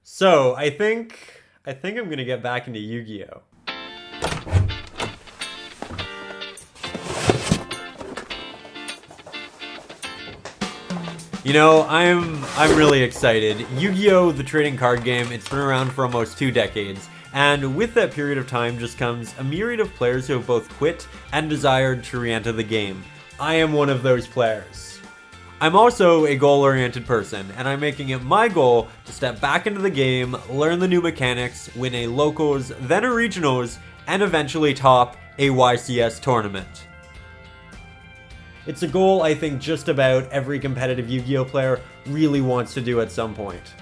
So I think I'm gonna get back into Yu-Gi-Oh. You know, I'm really excited. Yu-Gi-Oh, the trading card game, it's been around for almost 2 decades. And with that period of time just comes a myriad of players who have both quit and desired to re-enter the game. I am one of those players. I'm also a goal-oriented person, and I'm making it my goal to step back into the game, learn the new mechanics, win a locals, then a regionals, and eventually top a YCS tournament. It's a goal I think just about every competitive Yu-Gi-Oh player really wants to do at some point.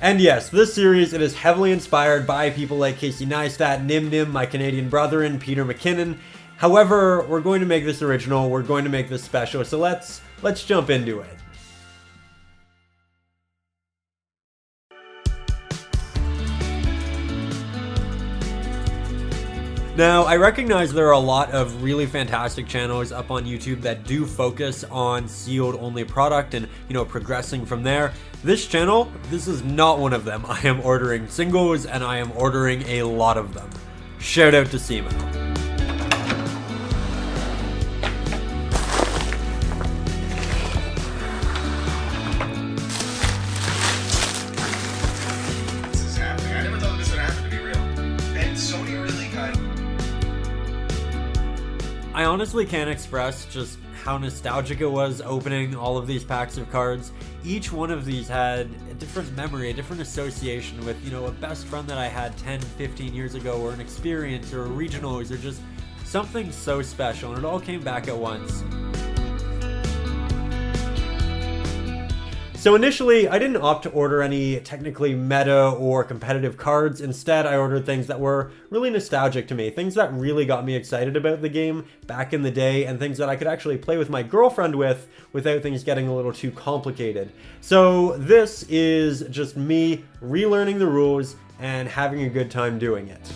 And yes, this series, it is heavily inspired by people like Casey Neistat, Nyhmnim, my Canadian brother, and Peter McKinnon. However, we're going to make this original, we're going to make this special, so let's jump into it. Now, I recognize there are a lot of really fantastic channels up on YouTube that do focus on sealed only product and, progressing from there. This channel, this is not one of them. I am ordering singles and I am ordering a lot of them. Shout out to Cimoooooo. I honestly can't express just how nostalgic it was opening all of these packs of cards. Each one of these had a different memory, a different association with, a best friend that I had 10, 15 years ago, or an experience, or a regionals, or just something so special, and it all came back at once. So initially, I didn't opt to order any technically meta or competitive cards. Instead, I ordered things that were really nostalgic to me, things that really got me excited about the game back in the day, and things that I could actually play with my girlfriend with without things getting a little too complicated. So this is just me relearning the rules and having a good time doing it.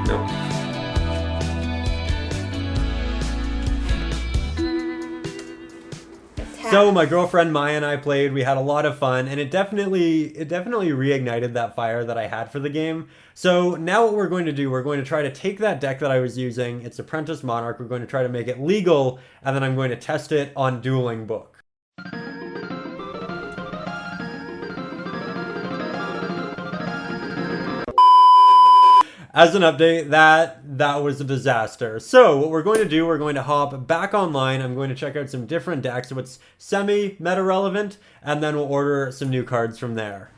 No. So my girlfriend Maya and I played, we had a lot of fun, and it definitely reignited that fire that I had for the game. So now what we're going to do, we're going to try to take that deck that I was using, it's Apprentice Monarch, we're going to try to make it legal, and then I'm going to test it on Dueling Book. As an update, that was a disaster. So what we're going to do, we're going to hop back online. I'm going to check out some different decks, what's semi-meta relevant, and then we'll order some new cards from there.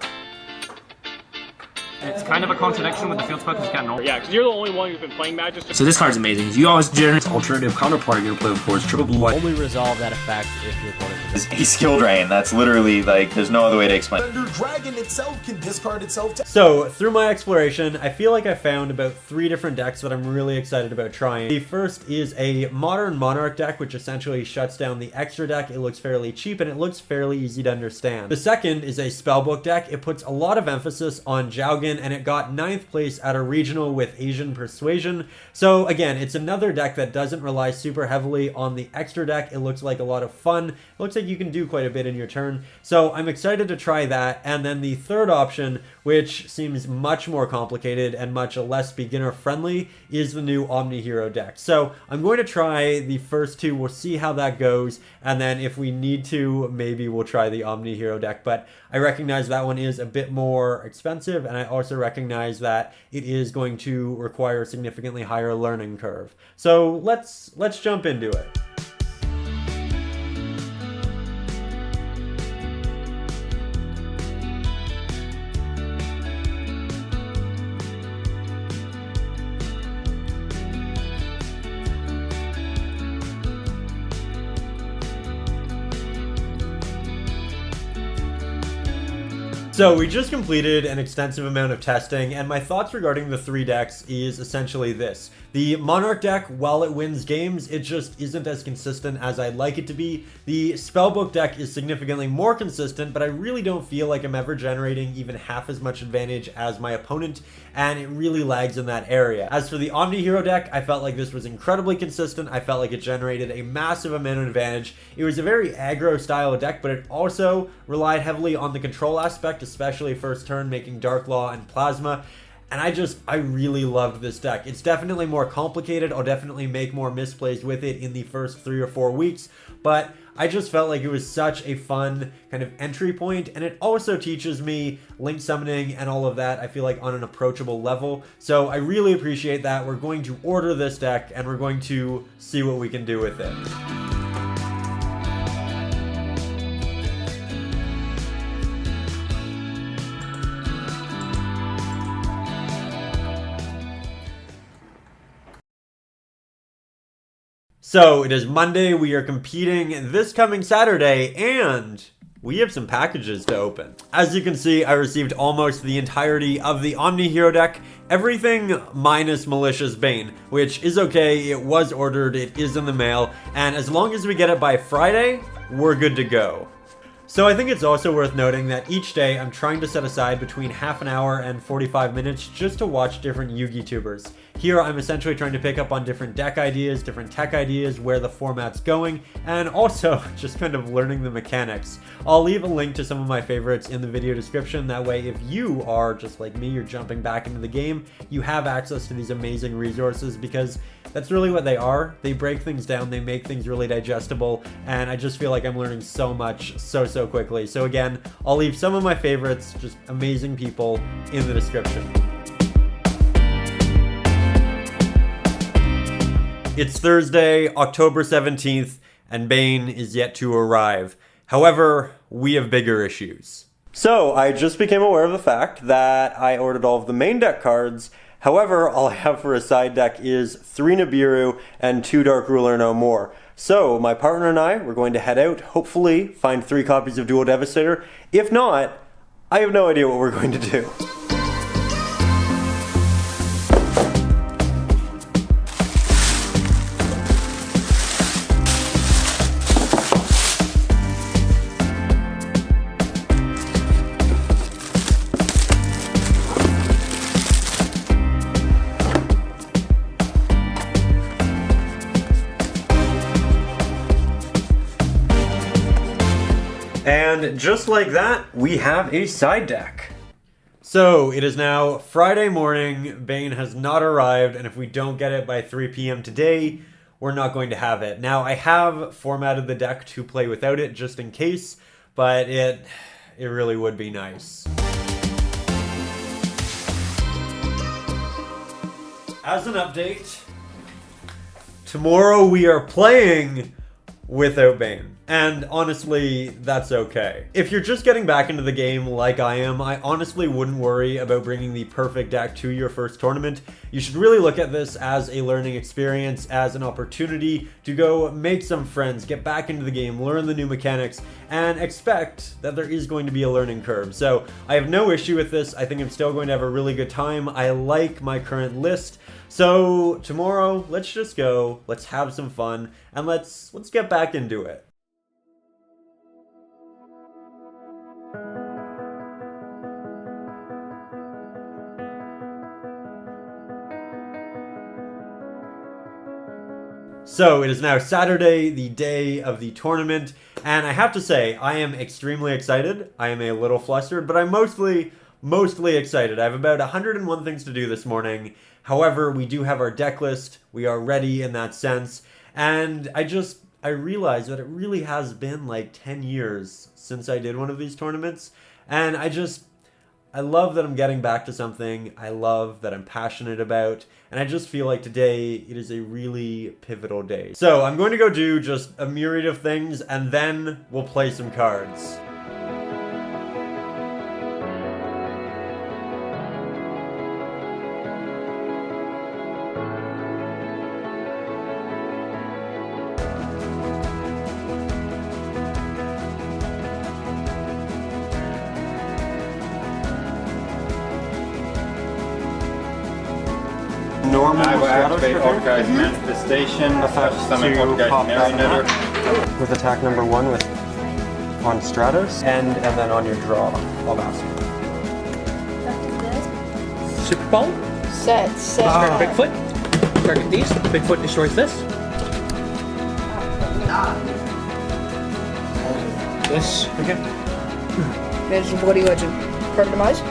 It's kind of a contradiction with the field spot because it's getting Yeah, because you're the only one who's been playing Magic. So this card's amazing. If you always generate alternative counterpart, you're gonna play with force triple blue white. Only resolve that effect if your opponent It's a skill drain. That's literally like there's no other way to explain. Thunder Dragon itself can discard itself. So through my exploration, I feel like I found about 3 different decks that I'm really excited about trying. The first is a Modern Monarch deck, which essentially shuts down the extra deck. It looks fairly cheap and it looks fairly easy to understand. The second is a Spellbook deck. It puts a lot of emphasis on Jowgen, and it got 9th place at a regional with Asian Persuasion. So again, it's another deck that doesn't rely super heavily on the extra deck. It looks like a lot of fun. It looks like you can do quite a bit in your turn. So I'm excited to try that. And then the third option, which seems much more complicated and much less beginner friendly, is the new Omni Hero deck. So I'm going to try the first 2. We'll see how that goes. And then if we need to, maybe we'll try the Omni Hero deck. But I recognize that one is a bit more expensive, and I also recognize that it is going to require a significantly higher learning curve. So let's jump into it. So we just completed an extensive amount of testing, and my thoughts regarding the 3 decks is essentially this. The Monarch deck, while it wins games, it just isn't as consistent as I'd like it to be. The Spellbook deck is significantly more consistent, but I really don't feel like I'm ever generating even half as much advantage as my opponent, and it really lags in that area. As for the Omni Hero deck, I felt like this was incredibly consistent. I felt like it generated a massive amount of advantage. It was a very aggro style deck, but it also relied heavily on the control aspect, especially first turn, making Dark Law and Plasma. And I really loved this deck. It's definitely more complicated. I'll definitely make more misplays with it in the first 3 or 4 weeks, but I just felt like it was such a fun kind of entry point, and it also teaches me link summoning and all of that, I feel like, on an approachable level. So I really appreciate that. We're going to order this deck, and we're going to see what we can do with it. So it is Monday, we are competing this coming Saturday, and we have some packages to open. As you can see, I received almost the entirety of the Omni Hero deck, everything minus Malicious Bane, which is okay, it was ordered, it is in the mail, and as long as we get it by Friday, we're good to go. So I think it's also worth noting that each day I'm trying to set aside between half an hour and 45 minutes just to watch different Yu-Gi tubers. Here I'm essentially trying to pick up on different deck ideas, different tech ideas, where the format's going, and also just kind of learning the mechanics. I'll leave a link to some of my favorites in the video description, that way if you are just like me, you're jumping back into the game, you have access to these amazing resources, because that's really what they are. They break things down, they make things really digestible, and I just feel like I'm learning so much so quickly. So again, I'll leave some of my favorites, just amazing people, in the description. It's Thursday, October 17th, and Bane is yet to arrive. However, we have bigger issues. So, I just became aware of the fact that I ordered all of the main deck cards. However, all I have for a side deck is 3 Nibiru and 2 Dark Ruler No More. So, my partner and I, we're going to head out, hopefully find 3 copies of Dual Devastator. If not, I have no idea what we're going to do. And just like that, we have a side deck. So it is now Friday morning, Bane has not arrived, and if we don't get it by 3 p.m. today, we're not going to have it. Now, I have formatted the deck to play without it just in case, but it really would be nice. As an update, tomorrow we are playing without Bane. And honestly, that's okay. If you're just getting back into the game like I am, I honestly wouldn't worry about bringing the perfect deck to your first tournament. You should really look at this as a learning experience, as an opportunity to go make some friends, get back into the game, learn the new mechanics, and expect that there is going to be a learning curve. So I have no issue with this. I think I'm still going to have a really good time. I like my current list. So tomorrow, let's just go, let's have some fun, and let's get back into it. So it is now Saturday, the day of the tournament, and I have to say, I am extremely excited. I am a little flustered, but I'm mostly excited. I have about 101 things to do this morning. However, we do have our deck list. We are ready in that sense, and I realized that it really has been like 10 years since I did one of these tournaments, and I love that I'm getting back to something I love, that I'm passionate about, and I just feel like today it is a really pivotal day. So I'm going to go do just a myriad of things, and then we'll play some cards. I will activate Poltergeist Manifestation, summon Poltergeist Marionette. With attack number 1 with on Stratos, and then on your draw, I'll master. Super Ball. Set. Bigfoot. Target these. Bigfoot destroys this. This. Okay. There's your Bloody Legend. Permanent demise.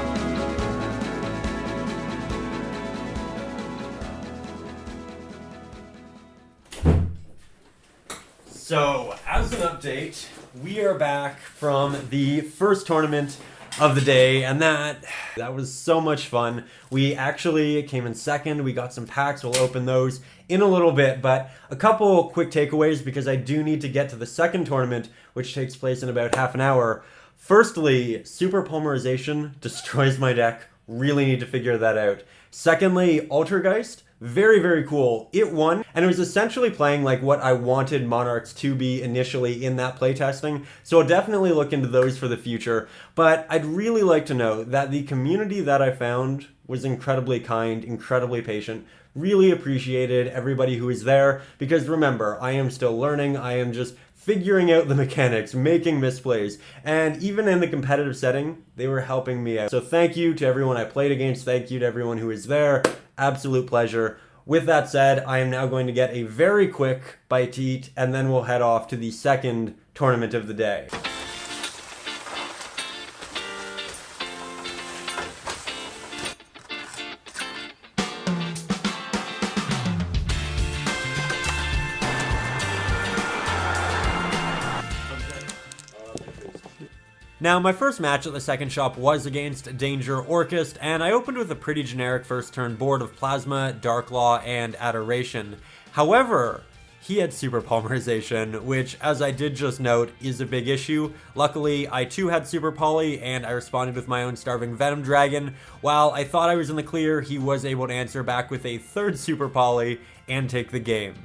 So, as an update, we are back from the first tournament of the day, and that was so much fun. We actually came in second. We got some packs. We'll open those in a little bit, but a couple quick takeaways because I do need to get to the second tournament, which takes place in about half an hour. Firstly, Super Polymerization destroys my deck. Really need to figure that out. Secondly, Altergeist, very, very cool. It won, and it was essentially playing like what I wanted Monarchs to be initially in that playtesting, so I'll definitely look into those for the future. But I'd really like to know that the community that I found was incredibly kind, incredibly patient. Really appreciated everybody who was there, because remember, I am still learning. I am just figuring out the mechanics, making misplays, and even in the competitive setting, they were helping me out. So thank you to everyone I played against, thank you to everyone who was there, absolute pleasure. With that said, I am now going to get a very quick bite to eat, and then we'll head off to the second tournament of the day. Now, my first match at the second shop was against Danger Orchist, and I opened with a pretty generic first turn board of Plasma, Darklaw, and Adoration. However, he had Super Polymerization, which, as I did just note, is a big issue. Luckily, I too had Super Poly, and I responded with my own Starving Venom Dragon. While I thought I was in the clear, he was able to answer back with a third Super Poly and take the game.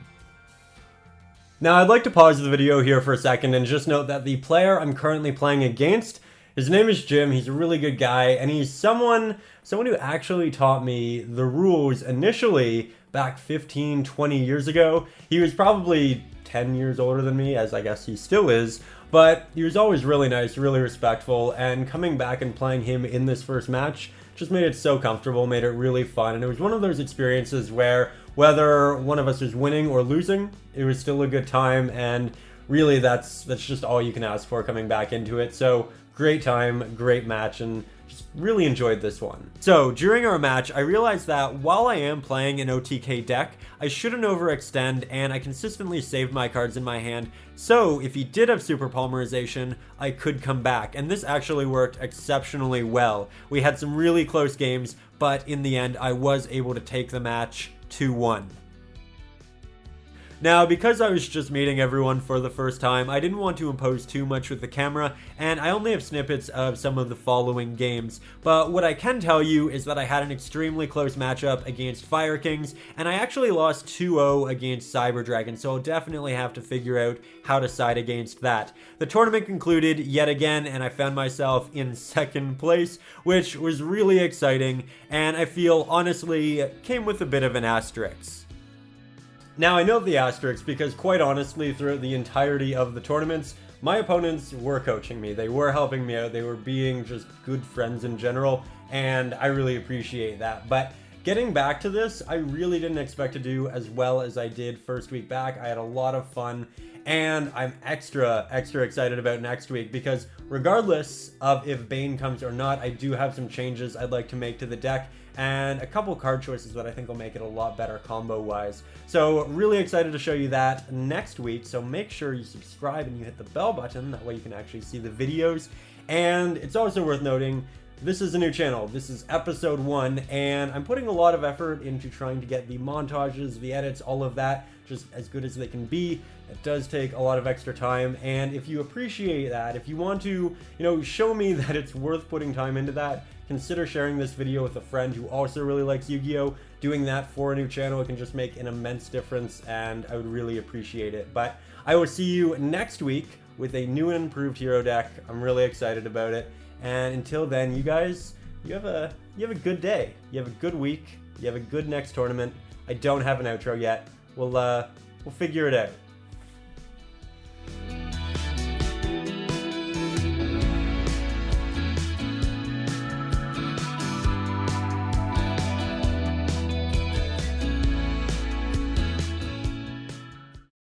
Now, I'd like to pause the video here for a second and just note that the player I'm currently playing against, his name is Jim. He's a really good guy, and he's someone who actually taught me the rules initially back 15, 20 years ago. He was probably 10 years older than me, as I guess he still is, but he was always really nice, really respectful, and coming back and playing him in this first match just made it so comfortable, made it really fun, and it was one of those experiences where whether one of us is winning or losing, it was still a good time, and really that's just all you can ask for coming back into it. So great time, great match, and just really enjoyed this one. So during our match, I realized that while I am playing an OTK deck, I shouldn't overextend, and I consistently saved my cards in my hand. So if he did have Super Polymerization, I could come back, and this actually worked exceptionally well. We had some really close games, but in the end, I was able to take the match 2-1. Now, because I was just meeting everyone for the first time, I didn't want to impose too much with the camera, and I only have snippets of some of the following games. But what I can tell you is that I had an extremely close matchup against Fire Kings, and I actually lost 2-0 against Cyber Dragon, so I'll definitely have to figure out how to side against that. The tournament concluded yet again, and I found myself in second place, which was really exciting, and I feel honestly came with a bit of an asterisk. Now, I know the asterisk because, quite honestly, throughout the entirety of the tournaments, my opponents were coaching me. They were helping me out. They were being just good friends in general, and I really appreciate that. But getting back to this, I really didn't expect to do as well as I did first week back. I had a lot of fun, and I'm extra excited about next week because regardless of if Bane comes or not, I do have some changes I'd like to make to the deck, and a couple card choices that I think will make it a lot better combo-wise. So really excited to show you that next week, so make sure you subscribe and you hit the bell button, that way you can actually see the videos. And it's also worth noting, this is a new channel. This is episode 1, and I'm putting a lot of effort into trying to get the montages, the edits, all of that just as good as they can be. It does take a lot of extra time, and if you appreciate that, if you want to, show me that it's worth putting time into that, consider sharing this video with a friend who also really likes Yu-Gi-Oh! Doing that for a new channel, it can just make an immense difference, and I would really appreciate it. But I will see you next week with a new and improved hero deck. I'm really excited about it. And until then, you guys, you have a good day. You have a good week. You have a good next tournament. I don't have an outro yet. We'll figure it out.